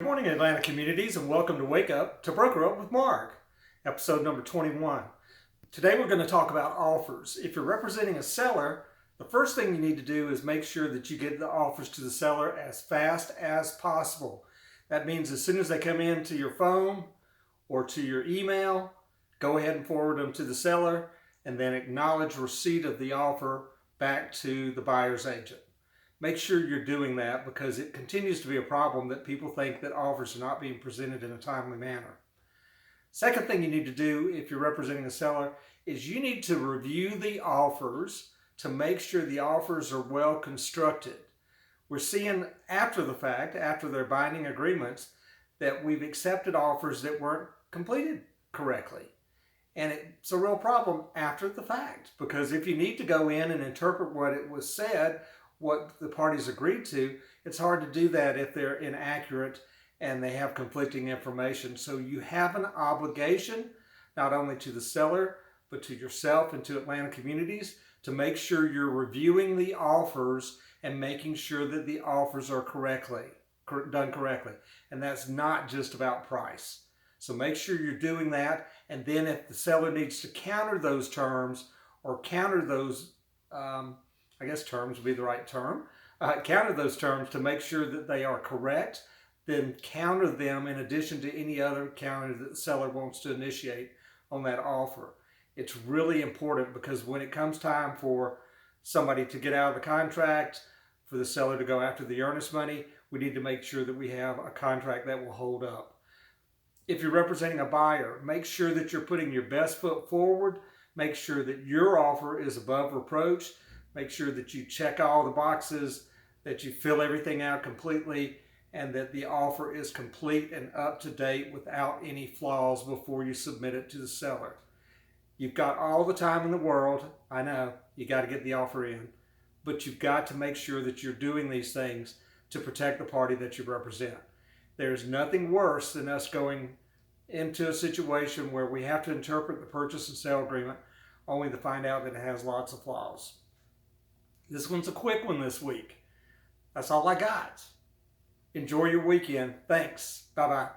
Good morning, Atlanta communities, and welcome to Wake Up to Broker Up with Mark, episode number 21. Today we're going to talk about offers. If you're representing a seller, the first thing you need to do is make sure that you get the offers to the seller as fast as possible. That means as soon as they come in to your phone or to your email, go ahead and forward them to the seller and then acknowledge receipt of the offer back to the buyer's agent. Make sure you're doing that because it continues to be a problem that people think that offers are not being presented in a timely manner. Second thing you need to do if you're representing a seller is you need to review the offers to make sure the offers are well constructed. We're seeing after the fact, after their binding agreements, that we've accepted offers that weren't completed correctly. And it's a real problem after the fact because if you need to go in and interpret what it was said, what the parties agreed to, it's hard to do that if they're inaccurate and they have conflicting information. So you have an obligation, not only to the seller, but to yourself and to Atlanta communities to make sure you're reviewing the offers and making sure that the offers are done correctly. And that's not just about price. So make sure you're doing that. And then if the seller needs to counter those terms or counter those terms would be the right term. Counter those terms to make sure that they are correct, then counter them in addition to any other counter that the seller wants to initiate on that offer. It's really important because when it comes time for somebody to get out of the contract, for the seller to go after the earnest money, we need to make sure that we have a contract that will hold up. If you're representing a buyer, make sure that you're putting your best foot forward. Make sure that your offer is above reproach. Make sure that you check all the boxes, that you fill everything out completely, and that the offer is complete and up to date without any flaws before you submit it to the seller. You've got all the time in the world. I know you got to get the offer in, but you've got to make sure that you're doing these things to protect the party that you represent. There's nothing worse than us going into a situation where we have to interpret the purchase and sale agreement only to find out that it has lots of flaws. This one's a quick one this week. That's all I got. Enjoy your weekend. Thanks. Bye-bye.